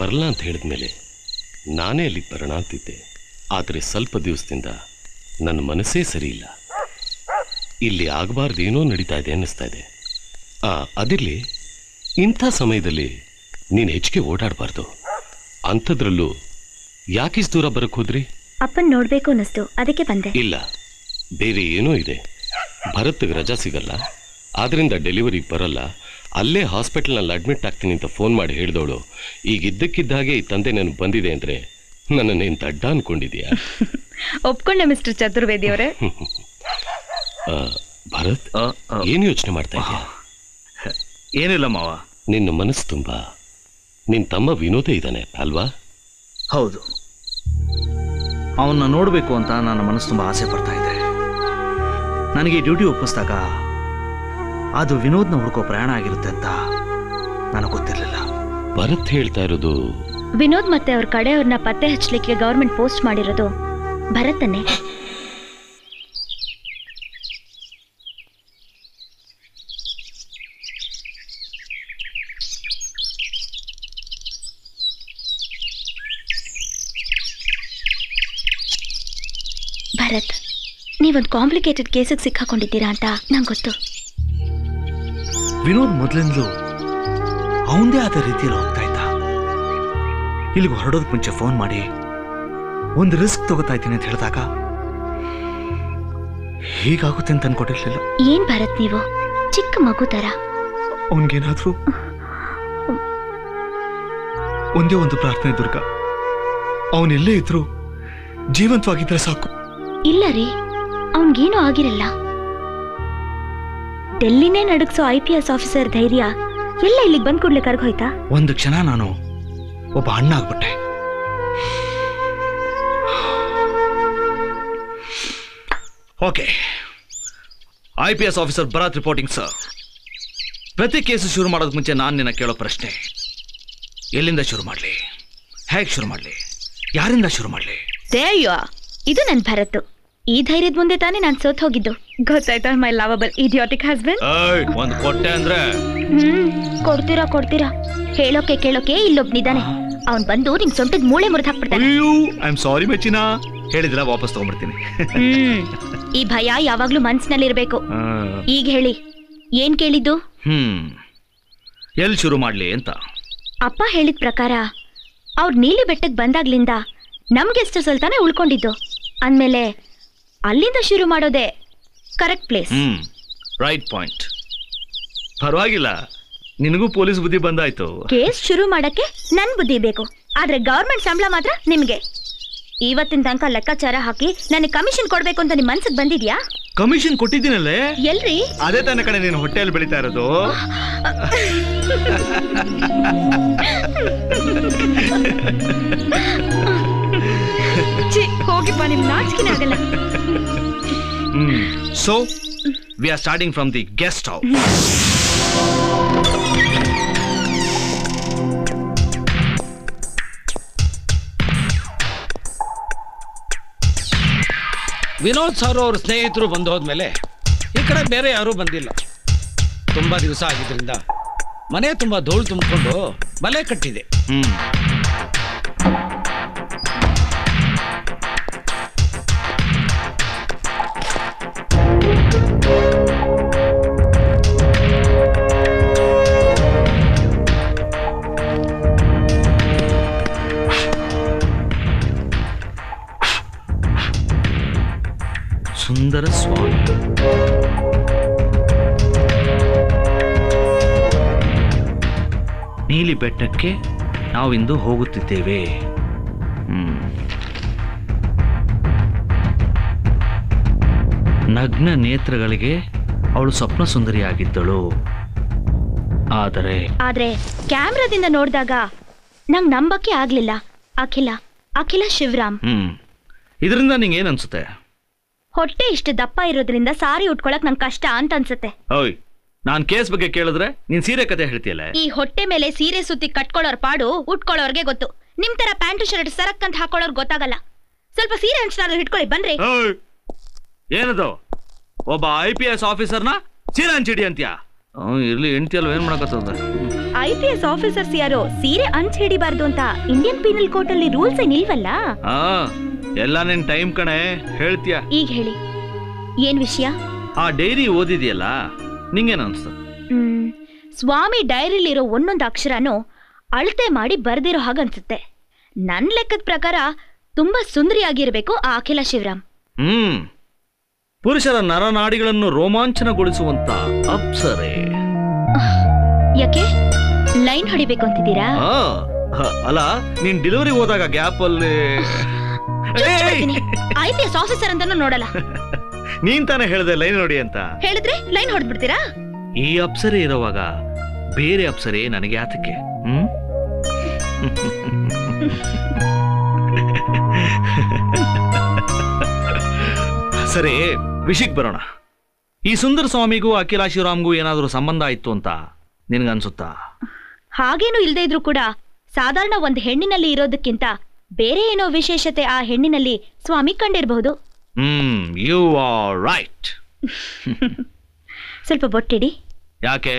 ಬರಲ್ಲ ಅಂತ ಹೇಳಿದ್ಮೇಲೆ ನಾನೇ ಅಲ್ಲಿಗೆ ಬರೋಣ ಅಂತಿದ್ದೆ. ಆದರೆ ಸ್ವಲ್ಪ ದಿವಸದಿಂದ ನನ್ನ ಮನಸ್ಸೇ ಸರಿ ಇಲ್ಲ. ಇಲ್ಲಿ ಆಗಬಾರ್ದು ಏನೋ ನಡೀತಾ ಇದೆ ಅನ್ನಿಸ್ತಾ ಇದೆ. ಅದಿರಲಿ, ಇಂಥ ಸಮಯದಲ್ಲಿ ನೀನು ಹೆಚ್ಚಿಗೆ ಓಡಾಡಬಾರ್ದು. ಅಂಥದ್ರಲ್ಲೂ ಯಾಕಿಷ್ಟು ದೂರ ಬರಕ್ಕೆ ಹೋದ್ರಿ? ಅಪ್ಪನ್ ನೋಡ್ಬೇಕು ಅನ್ನಿಸ್ತು, ಅದಕ್ಕೆ ಬಂದೆ. ಇಲ್ಲ, ಬೇರೆ ಏನೋ ಇದೆ. ಭರತ್ಗೆ ರಜಾ ಸಿಗಲ್ಲ, ಆದ್ರಿಂದ ಡೆಲಿವರಿ ಬರಲ್ಲ. ಅಲ್ಲೇ ಹಾಸ್ಪಿಟಲ್ನಲ್ಲಿ ಅಡ್ಮಿಟ್ ಆಗ್ತೀನಿ ಅಂತ ಫೋನ್ ಮಾಡಿ ಹೇಳಿದವಳು ಈಗ ಇದ್ದಕ್ಕಿದ್ದಾಗೆ ಈ ತಂದೆ ನಾನು ಬಂದಿದೆ ಅಂದರೆ ನನ್ನನ್ನೇನು ದಡ್ಡ ಅನ್ಕೊಂಡಿದ್ಯಾ? ಒಪ್ಕೊಂಡೆ ಮಿಸ್ಟರ್ ಚತುರ್ವೇದಿ ಅವರೇ. ಭರತ್, ಏನು ಯೋಚನೆ ಮಾಡ್ತಾ ಇದೆಯಾ? ಏನಿಲ್ಲ ಮಾವ. ನಿನ್ನ ಮನಸ್ಸು ತುಂಬ ನಿನ್ನ ತಮ್ಮ ವಿನೋದ ಇದ್ದಾನೆ ಅಲ್ವಾ? ಹೌದು, ಅವನ್ನ ನೋಡಬೇಕು ಅಂತ ನನ್ನ ಮನಸ್ಸು ತುಂಬ ಆಸೆ ಪಡ್ತಾ ಇದೆ. ನನಗೆ ಡ್ಯೂಟಿ ಒಪ್ಪಿಸಿದಾಗ ಅದು ವಿನೋದ್ನ ಹುಡುಕೋ ಪ್ರಯಾಣ ಆಗಿರುತ್ತೆ ಅಂತ ನನಗೆ ಗೊತ್ತಿರಲಿಲ್ಲ. ಭರತ್ ಹೇಳ್ತಾ ಇರೋದು ವಿನೋದ್ ಮತ್ತೆ ಅವ್ರ ಕಡೆಯವ್ರನ್ನ ಪತ್ತೆ ಹಚ್ಚಲಿಕ್ಕೆ ಗವರ್ಮೆಂಟ್ ಪೋಸ್ಟ್ ಮಾಡಿರೋದು ಭರತನ್ನೇ. ಭರತ್, ನೀವೊಂದು ಕಾಂಪ್ಲಿಕೇಟೆಡ್ ಕೇಸಿಗೆ ಸಿಕ್ಕಾಕೊಂಡಿದ್ದೀರಾ ಅಂತ ನಂಗೆ ಗೊತ್ತು. ವಿನೋದ್ ಮೊದಲಿಂದಲೂ ಅವಂದೇ ಆದ ರೀತಿಯಲ್ಲಿ ಹೋಗ್ತಾ ಇದ್ದ. ಇಲ್ಲಿಗೆ ಹೊರಡೋದಕ್ಕೆ ಮುಂಚೆ ಫೋನ್ ಮಾಡಿ ಒಂದು ರಿಸ್ಕ್ ತಗೋತಾ ಇದ್ದೀನಿ ಅಂತ ಹೇಳಿದಾಗ ಹೀಗಾಗುತ್ತೆ ಅಂತ ಅನ್ಕೊಟ್ಟಿರ್ಲಿಲ್ಲ. ಏನ್ ಭರತ್, ನೀವು ಚಿಕ್ಕ ಮಗು ತರ. ಅವನಿಗೇನಾದ್ರೂ ಒಂದೇ ಒಂದು ಪ್ರಾರ್ಥನೆ ದುರ್ಗಾ, ಅವನೆಲ್ಲೇ ಇದ್ರು ಜೀವಂತವಾಗಿದ್ರೆ ಸಾಕು. ಇಲ್ಲ ರೀ, ಅವನ್ಗೇನೂ ಆಗಿರಲ್ಲ. ಡೆಲ್ಲಿನೇ ನಡುಗ್ಸೋ IPS ಆಫೀಸರ್ ಧೈರ್ಯ ಎಲ್ಲ ಇಲ್ಲಿಗೆ ಬಂದ್ ಕೂಡ್ಲೆ ಕರ್ಗೋಯ್ತಾ? ಒಂದು ಕ್ಷಣ ನಾನು ಒಬ್ಬ ಅಣ್ಣ ಆಗ್ಬಿಟ್ಟೆ. Okay, IPS officer Bharath reporting sir. ಪ್ರತಿ ಕೇಸು ಶುರು ಮಾಡೋದಕ್ಕೆ ಮುಂಚೆ ನಾನು ನಿನ್ನ ಕೇಳೋ ಪ್ರಶ್ನೆ, ಎಲ್ಲಿಂದ ಶುರು ಮಾಡಲಿ, ಹೇಗೆ ಶುರು ಮಾಡಲಿ, ಯಾರಿಂದ ಶುರು ಮಾಡಲಿ? ಇದು ನನ್ ಭರತ್. ಈ ಧೈರ್ಯದ ಮುಂದೆ ತಾನೇ ನಾನು ಸೋತ್ ಹೋಗಿದ್ದು. ಗೊತ್ತಾಯ್ತಾ ಮೈ ಲವಬಲ್ ಇಡಿಯಾಟಿಕ್ ಹಸ್ಬೆಂಡ್? ಒಂದು ಕೊಟ್ಟೆ ಅಂದ್ರೆ ಕೊಡ್ತೀರಾ. ಕೇಳೋಕೆ ಇಲ್ಲೊಬ್ನಿದ್ದಾನೆ. ಅವ್ನ್ ಬಂದು ನಿಮ್ ಸೊಂಟದ ಮೂಳೆ ಮುರಿದು ಹಾಕ್ಬಿಡ್ತಾನೆ. ಐ ಆಮ್ ಸಾರಿ ಮಚ್ಚಿನಾ, ಹೇಳಿದ್ರ ವಾಪಸ್ ತಗೊಂಡ್ಬಿಡ್ತೀನಿ. ಈ ಭಯ ಯಾವಾಗ್ಲೂ ಮನ್ಸಿನಲ್ಲಿರ್ಬೇಕು. ಈಗ ಹೇಳಿ, ಏನ್ ಕೇಳಿದ್ದು? ಎಲ್ಲಿ ಶುರು ಮಾಡ್ಲಿ ಅಂತ. ಅಪ್ಪ ಹೇಳಿದ ಪ್ರಕಾರ ಅವ್ರು ನೀಲಿ ಬೆಟ್ಟಕ್ಕೆ ಬಂದಾಗ್ಲಿಂದ ನಮ್ಗೆ ಎಷ್ಟು ಸಲ್ತಾನೆ ಉಳ್ಕೊಂಡಿದ್ದು. ಅಂದ್ಮೇಲೆ ಅಲ್ಲಿಂದ ಶುರು ಮಾಡೋದೆ ಕರೆಕ್ಟ್ ಪ್ಲೇಸ್. Right point. ಪರವಾಗಿಲ್ಲ, ನಿನಗೂ ಪೊಲೀಸ್ ಬುದ್ಧಿ ಬಂದಾಯ್ತು. ಕೇಸ್ ಶುರು ಮಾಡಕ್ಕೆ ನನ್ ಬುದ್ಧಿ ಬೇಕು, ಆದ್ರೆ ಗವರ್ಮೆಂಟ್ ಸಂಬಳ ಮಾತ್ರ ನಿಮ್ಗೆ. ಇವತ್ತಿನ ತನಕ ಲೆಕ್ಕಾಚಾರ ಹಾಕಿ ನನಗೆ ಕಮಿಷನ್ ಕೊಡ್ಬೇಕು ಅಂತ ನಿಮ್ ಮನ್ಸಿಗೆ ಬಂದಿದ್ಯಾ? ಕಮಿಷನ್ ಕೊಟ್ಟಿದ್ದೀನಲ್ಲೇ. ಎಲ್ರಿ? ಅದೇ ತಾನ ಕಡೆ ನೀನು ಹೊಟ್ಟೆಯಲ್ಲಿ ಬೆಳೀತಾ ಇರೋದು. ಹೋಗಿಪ್ಪ, ನಿಮ್ ನಾಚಿಕೆನೇ ಆಗಲ್ಲ. So, we are starting from the guest house. Vinod sir ಅವ್ರ ಸ್ನೇಹಿತರು ಬಂದು ಹೋದ್ಮೇಲೆ ಈ ಕಡೆ ಬೇರೆ ಯಾರೂ ಬಂದಿಲ್ಲ. ತುಂಬಾ ದಿವಸ ಆಗಿದ್ರಿಂದ ಮನೆ ತುಂಬಾ ಧೂಳು ತುಂಬಿಕೊಂಡು ಬಲೆ ಕಟ್ಟಿದೆ. ಸುಂದರ ಸ್ವಾಮಿ, ನೀಲಿ ಬೆಟ್ಟಕ್ಕೆ ನಾವಿಂದು ಹೋಗುತ್ತಿದ್ದೇವೆ. ನಗ್ನ ನೇತ್ರಗಳಿಗೆ ಅವಳು ಸ್ವಪ್ನ ಸುಂದರಿಯಾಗಿದ್ದಳು. ಆದ್ರೆ ಕ್ಯಾಮ್ರಾದಿಂದ ನೋಡಿದಾಗ ನಂಗೆ ನಂಬಕ್ಕೆ ಆಗ್ಲಿಲ್ಲ. ಅಖಿಲ ಶಿವರಾಮ್. ಇದರಿಂದ ನಿಂಗೆ ಏನ್ ಅನ್ಸುತ್ತೆ? ಹೊಟ್ಟೆ ಇಷ್ಟು ದಪ್ಪ ಇರೋದ್ರಿಂದ ಸಾರಿ ಉಟ್ಕೊಳಕ್ ನಂಗೆ ಕಷ್ಟ ಅಂತ ಅನ್ಸುತ್ತೆ. ಓಯ್, ನಾನ್ ಕೇಸ್ ಬಗ್ಗೆ ಕೇಳಿದ್ರೆ ನೀನ್ ಸೀರೆ ಕತೆ ಹೇಳ್ತೀಯಲ್ಲ. ಈ ಹೊಟ್ಟೆ ಮೇಲೆ ಸೀರೆ ಸುತ್ತಿ ಕಟ್ಕೊಳ್ಳೋರ್ ಪಾಡು ಉಟ್ಕೊಳ್ಳೋರ್ಗೆ ಗೊತ್ತು. ನಿಮ್ ತರ ಪ್ಯಾಂಟು ಶರ್ಟ್ ಸರಕ್ ಅಂತ ಹಾಕೊಳ್ಳೋರ್ ಗೊತ್ತಾಗಲ್ಲ. ಸ್ವಲ್ಪ ಸೀರೆ ಹಂಚ್ನಾದ್ರು ಹಿಡ್ಕೊಳ್ಳಿ ಬನ್ರಿ. ಏನದು, ಒಬ್ಬ IPS ಆಫೀಸರ್ನ ಸೀರೆ ಹಂಚಿಡಿ ಅಂತ್ಯಾ? ಇರ್ಲಿ, ಹೆಂಡತಿ ಅಲ್ವ, ಏನ್ ಮಾಡಕತ್ತದ? IPS ಆಫೀಸರ್ಸ್ ಯಾರೋ ಸೀರೆ ಅಂಚ್ ಹಿಡಿಬಾರ್ದು ಅಂತ ಇಂಡಿಯನ್ ಪೀನಲ್ ಕೋರ್ಟ್ ಅಲ್ಲಿ ರೂಲ್ಸ್ ಏನಿಲ್ವಲ್ಲ? ಎಲ್ಲ ನಿನ್ ಟೈಮ್ ಕಣೆ, ಹೇಳ್ತೀಯ. ಈಗ ಹೇಳಿ, ಏನ್ ವಿಷಯ? ಆ ಡೈರಿ ಓದಿದ್ಯಲ್ಲ, ನಿಂಗೇನು ಅನ್ಸ್ತು? ಸ್ವಾಮಿ ಡೈರಿಲಿರೋ ಒಂದೊಂದು ಅಕ್ಷರನೂ ಅಳತೆ ಮಾಡಿ ಬರ್ದಿರೋ ಹಾಗನ್ಸುತ್ತೆ. ನನ್ ಲೆಕ್ಕದ ಪ್ರಕಾರ ತುಂಬಾ ಸುಂದರಿಯಾಗಿರ್ಬೇಕು ಆ ಅಖಿಲ ಶಿವರಾಮ್. ಪುರುಷರ ನರನಾಡಿಗಳನ್ನು ರೋಮಾಂಚನಗೊಳಿಸುವಂತ ಅಪ್ಸರೆ. ಯಾಕೆ ಲೈನ್ ಹೊಡಿಬೇಕು ಅಂತಿದ್ದೀರಾ? ಅಲ್ಲ, ನೀನ್ ಡೆಲಿವರಿ ಹೋದಾಗ ಗ್ಯಾಪ್ ಅಲ್ಲಿ IPS ಆಫೀಸರ್ ಅಂತಾನು ನೋಡಲ್ಲ. ನೀನ್ ತಾನೇ ಹೇಳ್ದೆ ಲೈನ್ ನೋಡಿ ಅಂತ. ಹೇಳಿದ್ರೆ ಲೈನ್ ಹೊಡ್ಬಿಡ್ತೀರಾ? ಈ ಅಪ್ಸರೆ ಇರುವಾಗ ಬೇರೆ ಅಪ್ಸರೆ ನನಗೆ ಯಾತಕ್ಕೆ? ಸರಿ, ವಿಷಯಕ್ಕೆ ಬರೋಣ. ಈ ಸುಂದರ ಸ್ವಾಮಿಗೂ ಅಖಿಲ ಶಿವರಾಮ್ಗೂ ಏನಾದರೂ ಸಂಬಂಧ ಇತ್ತು ಅಂತ ನಿನ್ಗನ್ಸುತ್ತಾ? ಹಾಗೇನು ಇಲ್ದೇ ಇದ್ರು ಕೂಡ ಸಾಧಾರಣ ಒಂದು ಹೆಣ್ಣಿನಲ್ಲಿ ಇರೋದಕ್ಕಿಂತ ಬೇರೆ ಏನೋ ವಿಶೇಷತೆ ಆ ಹೆಣ್ಣಿನಲ್ಲಿ ಸ್ವಾಮಿ ಕಂಡಿರಬಹುದು. You are right. ಸ್ವಲ್ಪ ಬೊಟ್ಟಿಡಿ. ಯಾಕೆ?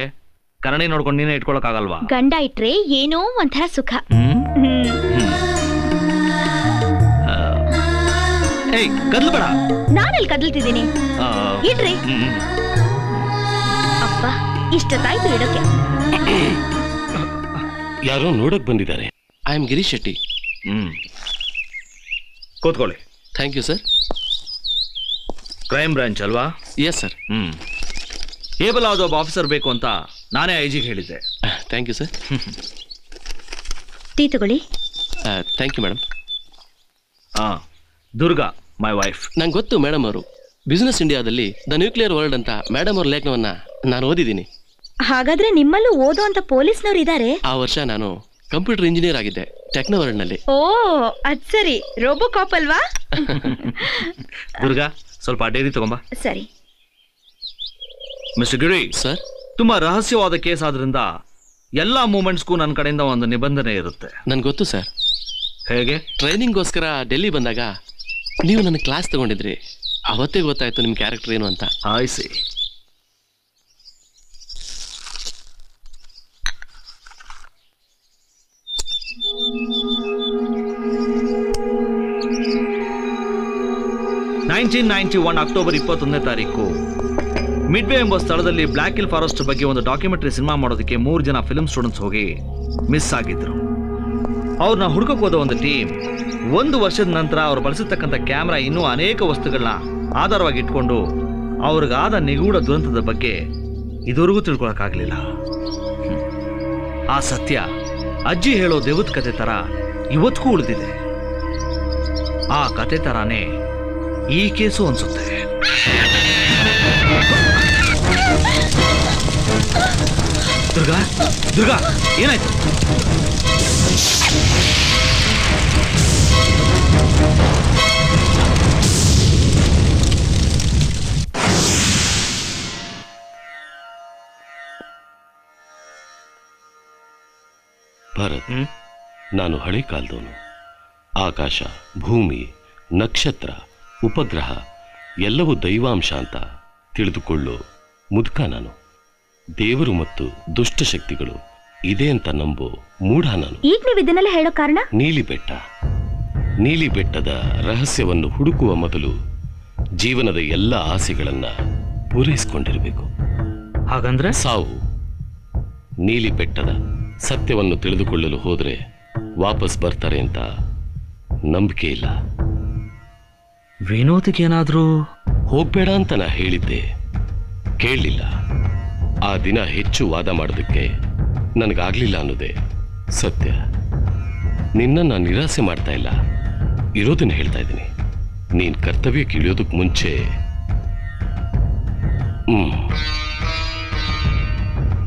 ಕರಣಿ ನೋಡ್ಕೊಂಡು ನೀನೇ ಇಟ್ಕೊಳಕ್ಕಾಗಲ್ವಾ? ಗಂಡ ಇಟ್ರೆ ಏನೋ ಒಂಥರ ಸುಖ. ಕದ್ಲಬೇಡ. ನಾನೆಲ್ಲಿ ಕದಲ್ತಿದ್ದೀನಿ? ಇಡ್ರಿ. ಅಪ್ಪ, ಇಷ್ಟೊತ್ತಾಯ್ತು ಇಡೋಕೆ. ಯಾರೋ ನೋಡಕ್ ಬಂದಿದ್ದಾರೆ. I am Girish Shetty. ಕೂತ್ಕೊಳ್ಳಿ. Thank you sir. Crime branch ಅಲ್ವಾ? Yes sir. ಏಬಲ್ ಆದ ಒಬ್ಬ ಆಫೀಸರ್ ಬೇಕು ಅಂತ ನಾನೇ ಐಜಿಗೆ ಹೇಳಿದ್ದೆ. Thank you sir. ಟೀ ತಗೊಳ್ಳಿ. Thank you madam. Durga, my wife. ನಂಗೆ ಗೊತ್ತು ಮೇಡಮ್ ಅವರು ಬಿಸ್ನೆಸ್ ಇಂಡಿಯಾದಲ್ಲಿ ದ ನ್ಯೂಕ್ಲಿಯರ್ ವರ್ಲ್ಡ್ ಅಂತ ಮೇಡಮ್ ಅವ್ರ ಲೇಖನವನ್ನ ನಾನು ಓದಿದ್ದೀನಿ. ಹಾಗಾದ್ರೆ ನಿಮ್ಮಲ್ಲೂ ಓದೋ ಅಂತ ಪೊಲೀಸ್ನವ್ರು ಇದ್ದಾರೆ? ಆ ವರ್ಷ ನಾನು ಕಂಪ್ಯೂಟರ್ ಇಂಜಿನಿಯರ್ ಆಗಿದ್ದೆ ಟೆಕ್ನೋವರ್ಲ್ಡ್ ನಲ್ಲಿ. ಓ, ಅದ್ ಸರಿ. ರೋಬೋ ಕಾಪ್ ಅಲ್ವಾ? ದುರ್ಗಾ, ಸ್ವಲ್ಪ ಡೈರಿ ತಗೊಂಬ. ಸರಿ. ಮಿಸ್ಟರ್ ಗಿರಿ ಸರ್, ತುಂಬಾ ರಹಸ್ಯವಾದ ಕೇಸ್ ಆದ್ರಿಂದ ಎಲ್ಲಾ ಮೂಮೆಂಟ್ಸ್ಗೂ ನನ್ನ ಕಡೆಯಿಂದ ಒಂದು ನಿಬಂಧನೆ ಇರುತ್ತೆ. ನನ್ಗೆ ಗೊತ್ತು ಸರ್. ಹೇಗೆ? ಟ್ರೈನಿಂಗ್ಗೋಸ್ಕರ ಡೆಲ್ಲಿ ಬಂದಾಗ ನೀವು ನನ್ನ ಕ್ಲಾಸ್ ತಗೊಂಡಿದ್ರಿ. ಅವತ್ತೇ ಗೊತ್ತಾಯ್ತು ನಿಮ್ ಕ್ಯಾರೆಕ್ಟರ್ ಏನು ಅಂತ. ಆಯ್ಸಿ. ಅಕ್ಟೋಬರ್ 21ನೇ ತಾರೀಕು ಮಿಡ್ವೇ ಎಂಬ ಸ್ಥಳದಲ್ಲಿ ಬ್ಲ್ಯಾಕ್ ಹಿಲ್ ಫಾರೆಸ್ಟ್ ಬಗ್ಗೆ ಒಂದು ಡಾಕ್ಯುಮೆಂಟರಿ ಸಿನಿಮಾ ಮಾಡೋದಕ್ಕೆ 3 ಜನ ಫಿಲ್ಮ್ ಸ್ಟೂಡೆಂಟ್ಸ್ ಹೋಗಿ ಮಿಸ್ ಆಗಿದ್ರು. ಅವ್ರನ್ನ ಹುಡುಕಕ್ಕೆ ಹೋದ ಒಂದು ಟೀಮ್ 1 ವರ್ಷದ ನಂತರ ಅವ್ರು ಬಳಸಿರ್ತಕ್ಕಂಥ ಕ್ಯಾಮ್ರಾ ಇನ್ನೂ ಅನೇಕ ವಸ್ತುಗಳನ್ನ ಆಧಾರವಾಗಿ ಇಟ್ಕೊಂಡು ಅವ್ರಿಗಾದ ನಿಗೂಢ ದುರಂತದ ಬಗ್ಗೆ ಇದುವರೆಗೂ ತಿಳ್ಕೊಳಕ್ಕಾಗಲಿಲ್ಲ. ಆ ಸತ್ಯ ಅಜ್ಜಿ ಹೇಳೋ ದೇವದ ಕತೆ ತರ ಇವತ್ತಿಗೂ ಉಳಿದಿದೆ. ಆ ಕತೆ ತರಾನೇ ಈ ಕೇಸು ಅನ್ಸುತ್ತೆ. ದುರ್ಗಾ, ದುರ್ಗಾ, ಏನಾಯ್ತು? ಭರತ್, ನಾನು ಹಳೆ ಕಾಲದವನು. ಆಕಾಶ, ಭೂಮಿ, ನಕ್ಷತ್ರ, ಉಪಗ್ರಹ ಎಲ್ಲವೂ ದೈವಾಂಶ ಅಂತ ತಿಳಿದುಕೊಳ್ಳೋ ಮುದುಕ ನಾನು. ದೇವರು ಮತ್ತು ದುಷ್ಟಶಕ್ತಿಗಳು ಇದೆ ಅಂತ ನಂಬೋ ಮೂಢ ನಾನು. ಈಗ ನೀವು ಇದನ್ನೆಲ್ಲ ಹೇಳೋ ಕಾರಣ? ನೀಲಿ ಬೆಟ್ಟ. ನೀಲಿ ಬೆಟ್ಟದ ರಹಸ್ಯವನ್ನು ಹುಡುಕುವ ಮೊದಲು ಜೀವನದ ಎಲ್ಲ ಆಸೆಗಳನ್ನ ಪೂರೈಸಿಕೊಂಡಿರಬೇಕು. ಹಾಗಂದ್ರೆ ಸಾವು. ನೀಲಿ ಬೆಟ್ಟದ ಸತ್ಯವನ್ನು ತಿಳಿದುಕೊಳ್ಳಲು ಹೋದ್ರೆ ವಾಪಸ್ ಬರ್ತಾರೆ ಅಂತ ನಂಬಿಕೆ ಇಲ್ಲ. ವಿನೋದಿಗೇನಾದ್ರೂ ಹೋಗ್ಬೇಡ ಅಂತ ನಾ ಹೇಳಿದ್ದೆ, ಕೇಳಲಿಲ್ಲ. ಆ ದಿನ ಹೆಚ್ಚು ವಾದ ಮಾಡೋದಕ್ಕೆ ನನಗಾಗ್ಲಿಲ್ಲ ಅನ್ನೋದೇ ಸತ್ಯ. ನಿನ್ನ ನಾನು ನಿರಾಸೆ ಮಾಡ್ತಾ ಇಲ್ಲ, ಇರೋದನ್ನ ಹೇಳ್ತಾ ಇದ್ದೀನಿ. ನೀನ್ ಕರ್ತವ್ಯಕ್ಕೆ ಇಳಿಯೋದಕ್ಕೆ ಮುಂಚೆ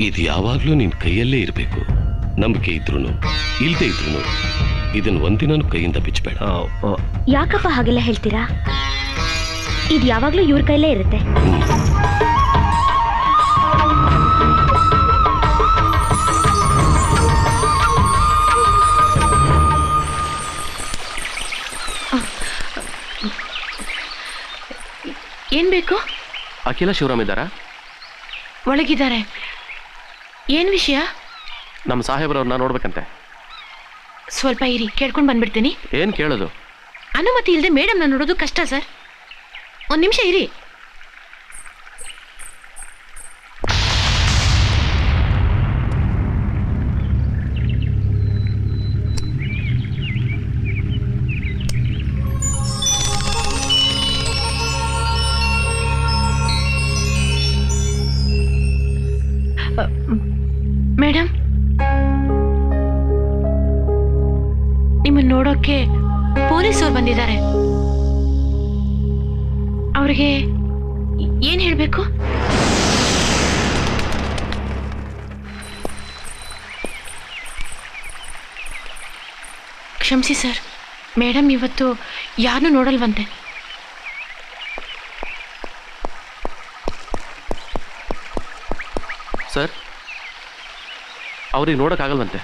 ಇದು ಯಾವಾಗ್ಲೂ ನಿನ್ ಕೈಯಲ್ಲೇ ಇರಬೇಕು. ನಂಬಿಕೆ ಇದ್ರು ಇಲ್ದೇ ಇದ್ರು ಇದನ್ನ ಒಂದಿನೂ ಕೈಯಿಂದ ಬಿಚ್ಚಬೇಡ. ಯಾಕಪ್ಪ ಹಾಗೆಲ್ಲ ಹೇಳ್ತೀರಾ? ಇದು ಯಾವಾಗ್ಲೂ ಇವ್ರ ಕೈಲೇ ಇರುತ್ತೆ. ಏನ್ ಬೇಕು? ಅಖಿಲ ಶಿವರಾಮ್ ಇದ್ದಾರಾ? ಒಳಗಿದ್ದಾರೆ. ಏನ್ ವಿಷಯ? ನಮ್ಮ ಸಾಹೇಬ್ರವ್ರನ್ನ ನೋಡ್ಬೇಕಂತೆ. ಸ್ವಲ್ಪ ಇರಿ, ಕೇಳ್ಕೊಂಡು ಬಂದ್ಬಿಡ್ತೀನಿ. ಏನು ಕೇಳೋದು? ಅನುಮತಿ ಇಲ್ಲದೆ ಮೇಡಮ್ನ ನೋಡೋದು ಕಷ್ಟ ಸರ್. ಒಂದು ನಿಮಿಷ ಇರಿ. ಮೇಡಮ್, ನಿಮ್ಮನ್ನು ನೋಡೋಕೆ ಪೊಲೀಸವ್ರು ಬಂದಿದ್ದಾರೆ. ಅವ್ರಿಗೆ ಏನ್ ಹೇಳ್ಬೇಕು? ಕ್ಷಮಿಸಿ ಸರ್, ಮೇಡಮ್ ಇವತ್ತು ಯಾರನ್ನೂ ನೋಡಲ್ವಂತೆ. ಸರ್, ಅವ್ರಿಗೆ ನೋಡೋಕ್ಕಾಗಲ್ವಂತೆ.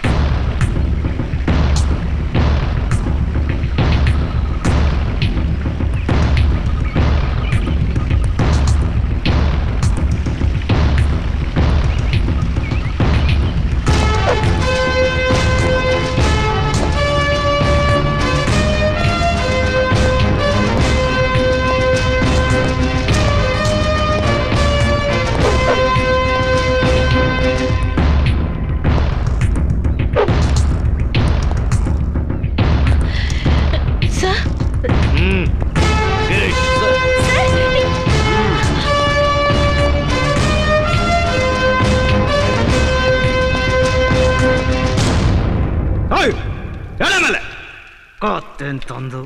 ತಂದು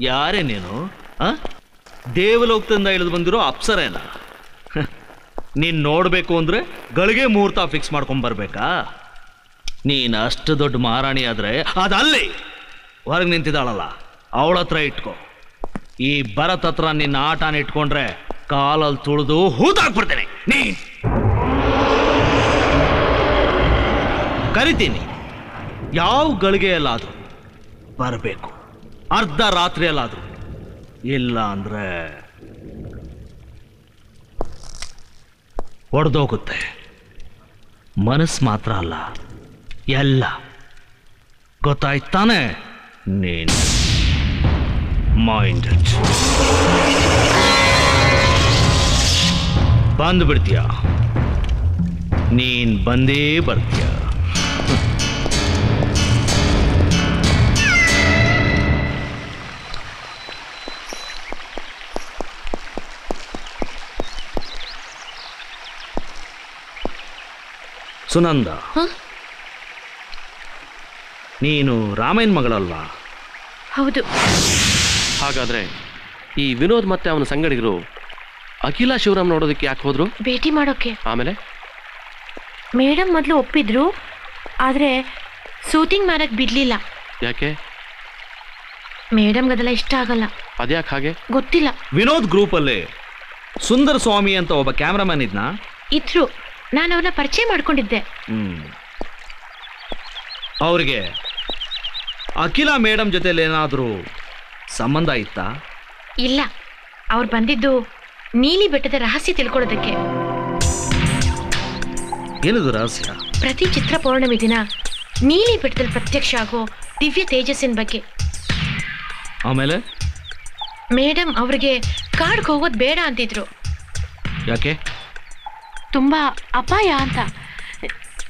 ಯಾರೇ ನೀನು? ದೇವಲೋಕದಿಂದ ಇಳಿದು ಬಂದಿರೋ ಅಪ್ಸರೇನ? ನೀನ್ ನೋಡ್ಬೇಕು ಅಂದ್ರೆ ಗಳಿಗೆ ಮುಹೂರ್ತ ಫಿಕ್ಸ್ ಮಾಡ್ಕೊಂಡ್ ಬರ್ಬೇಕಾ? ನೀನ್ ಅಷ್ಟು ದೊಡ್ಡ ಮಹಾರಾಣಿ ಆದ್ರೆ ಅದಲ್ಲಿ ಹೊರಗೆ ನಿಂತಿದ್ದಾಳಲ್ಲ ಅವಳ ಹತ್ರ ಇಟ್ಕೋ. ಈ ಭರತ್ ಹತ್ರ ನಿನ್ನ ಆಟನ ಇಟ್ಕೊಂಡ್ರೆ ಕಾಲಲ್ಲಿ ತುಳಿದು ಹೂತಾಕ್ಬಿಡ್ತೇನೆ. ನೀನ್ ಕರಿತೀನಿ, ಯಾವ ಗಳಿಗೆಯಲ್ಲಾದ್ರೂ ಬರಬೇಕು, ಅರ್ಧ ರಾತ್ರಿಯಲ್ಲಾದ್ರೂ. ಇಲ್ಲ ಅಂದ್ರೆ ಒಡೆದೋಗುತ್ತೆ. ಮನಸ್ಸು ಮಾತ್ರ ಅಲ್ಲ, ಎಲ್ಲ. ಗೊತ್ತಾಯ್ತಾನೆ? ನೀನು ಮೈಂಡ್ ಬಂದ್ಬಿಡ್ತೀಯ. ನೀನ್ ಬಂದೇ ಬರ್ತೀಯ. ಸುನಂದ, ನೀನು ರಾಮಯ್ಯನ ಮಗಳಲ್ವಾ? ಹೌದು. ಹಾಗಾದ್ರೆ ಈ ವಿನೋದ್ ಮತ್ತೆ ಅವನ ಸಂಗಡಿಗರು ಅಖಿಲ ಶಿವರಾಮ್ ನೋಡೋದಕ್ಕೆ ಯಾಕೆ ಹೋದ್ರು? ಭೇಟಿ ಮಾಡೋಕೆ. ಆಮೇಲೆ ಮೇಡಮ್ ಮೊದಲು ಒಪ್ಪಿದ್ರು, ಆದ್ರೆ ಶೂಟಿಂಗ್ ಮಾಡಕ್ ಬಿಡ್ಲಿಲ್ಲ. ಯಾಕೆ? ಮೇಡಮ್ಗೆ ಅದೆಲ್ಲ ಇಷ್ಟ ಆಗಲ್ಲ. ಅದ್ಯಾಕೆ ಹಾಗೆ? ಗೊತ್ತಿಲ್ಲ. ವಿನೋದ್ ಗ್ರೂಪ್ ಅಲ್ಲಿ ಸುಂದರ್ ಸ್ವಾಮಿ ಅಂತ ಒಬ್ಬ ಕ್ಯಾಮ್ರಾಮನ್ ಇದ್ನಾ? ಇದ್ರು. ನಾನು ಅವ್ರನ್ನ ಪರಿಚಯ ಮಾಡ್ಕೊಂಡಿದ್ದೆ. ಅವ್ರಿಗೆ ಅಖಿಲ ಮೇಡಮ್ ಜೊತೆಲಿ ಏನಾದರೂ ಸಂಬಂಧ ಇತ್ತಾ? ಇಲ್ಲ, ಅವ್ರು ಬಂದಿದ್ದು ನೀಲಿ ಬೆಟ್ಟದ ರಹಸ್ಯ ತಿಳ್ಕೊಳ್ಳೋದಕ್ಕೆ. ಏನದು ರಹಸ್ಯ? ಪ್ರತಿ ಚಿತ್ರ ಪೌರ್ಣಮಿ ದಿನ ನೀಲಿ ಬೆಟ್ಟದಲ್ಲಿ ಪ್ರತ್ಯಕ್ಷ ಆಗೋ ದಿವ್ಯ ತೇಜಸ್ಸಿನ ಬಗ್ಗೆ. ಆಮೇಲೆ ಮೇಡಮ್ ಅವ್ರಿಗೆ ಕಾಡ್ಗೆ ಹೋಗೋದು ಬೇಡ ಅಂತಿದ್ರು. ಯಾಕೆ? ತುಂಬಾ ಅಪಾಯ ಅಂತ.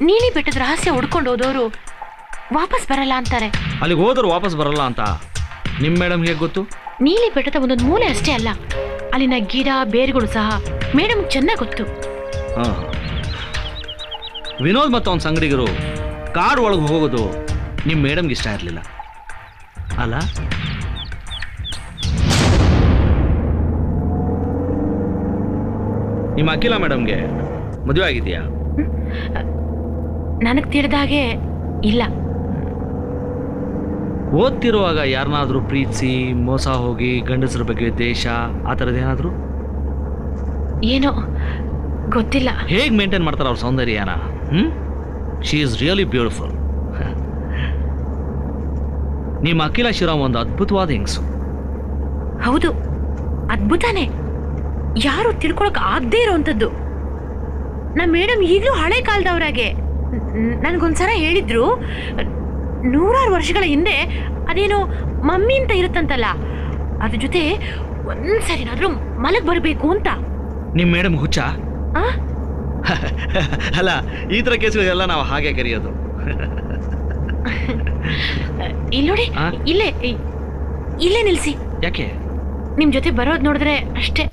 ನೀಲಿ ಬೆಟ್ಟದ ರಹಸ್ಯ ಹುಡ್ಕೊಂಡು ಹೋದವರು ವಾಪಸ್ ಬರಲ್ಲ ಅಂತಾರೆ. ಅಲ್ಲಿಗೆ ಹೋದ್ರು ವಾಪಸ್ ಬರಲ್ಲ ಅಂತ ನಿಮ್ಮ ಮೇಡಮ್ಗೆ ಹೇಗೆ ಗೊತ್ತು? ನೀಲಿ ಬೆಟ್ಟದ ಒಂದೊಂದು ಮೂಲೆ ಅಷ್ಟೇ ಅಲ್ಲ, ಅಲ್ಲಿನ ಗಿಡ ಬೇರುಗಳು ಸಹ ಮೇಡಮ್ ಚೆನ್ನಾಗಿ ಗೊತ್ತು. ವಿನೋದ್ ಮತ್ತು ಅವನ ಸಂಗಡಿಗರು ಕಾಡು ಒಳಗೆ ಹೋಗೋದು ನಿಮ್ಮ ಮೇಡಮ್ಗೆ ಇಷ್ಟ ಇರಲಿಲ್ಲ ಅಲ್ಲ? ನಿಮ್ಮ ಅಖಿಲ ಮೇಡಮ್ಗೆ ಮದುವೆ ಆಗಿದೆಯಾ? ನನಗೆ ತಿಳಿದಾಗೆ ಇಲ್ಲ. ಓದ್ತಿರುವಾಗ ಯಾರನ್ನಾದ್ರೂ ಪ್ರೀತಿಸಿ ಮೋಸ ಹೋಗಿ ಗಂಡಸರ ಬಗ್ಗೆ ದೇಶ ಆ ಥರದ್ದೇನಾದ್ರು? ಏನೋ ಗೊತ್ತಿಲ್ಲ. ಹೇಗೆ ಮೇಂಟೈನ್ ಮಾಡ್ತಾರೆ ಅವ್ರ ಸೌಂದರ್ಯನ? She is really beautiful. ನಿಮ್ಮ ಅಖಿಲ ಶಿವರಾಮ್ ಒಂದು ಅದ್ಭುತವಾದ ಹೆಂಗಸು. ಹೌದು, ಅದ್ಭುತನೇ. ಯಾರು ತಿಳ್ಕೊಳಕ್ ಆಗದೇ ಇರೋವಂಥದ್ದು. ನಮ್ಮ ಮೇಡಮ್ ಈಗಲೂ ಹಳೆ ಕಾಲದವ್ರಾಗೆ. ನನಗೊಂದ್ಸಲ ಹೇಳಿದ್ರು, 100 ವರ್ಷಗಳ ಹಿಂದೆ ಅದೇನೋ ಮಮ್ಮಿ ಅಂತ ಇರುತ್ತಂತಲ್ಲ, ಅದ್ರ ಜೊತೆ ಒಂದ್ಸರಿನಾದ್ರೂ ಮಲಗ್ ಬರಬೇಕು ಅಂತ. ನಿಮ್ಮ ಮೇಡಮ್ ಹುಚ್ಚ? ಆ? ಅಲ್ಲ, ಈ ಥರ ಕೇಸುಗಳೆಲ್ಲ ನಾವು ಹಾಗೆ ಕರೆಯೋದು. ಇಲ್ಲಿ ನೋಡಿ, ಆ? ಇಲ್ಲೇ ನಿಲ್ಸಿ. ಯಾಕೆ? ನಿಮ್ ಜೊತೆ ಬರೋದ್ ನೋಡಿದ್ರೆ ಅಷ್ಟೇ.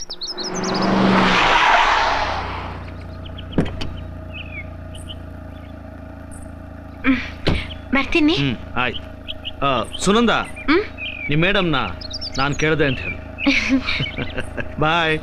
ಬರ್ತೀನಿ. ಆಯ್ತು. ಸುನಂದ, ಹ್ಮ್ ನಿಮ್ಮ ಮೇಡಮ್ನ ನಾನು ಕೇಳಿದೆ ಅಂತ ಹೇಳಿ. ಬಾಯ್.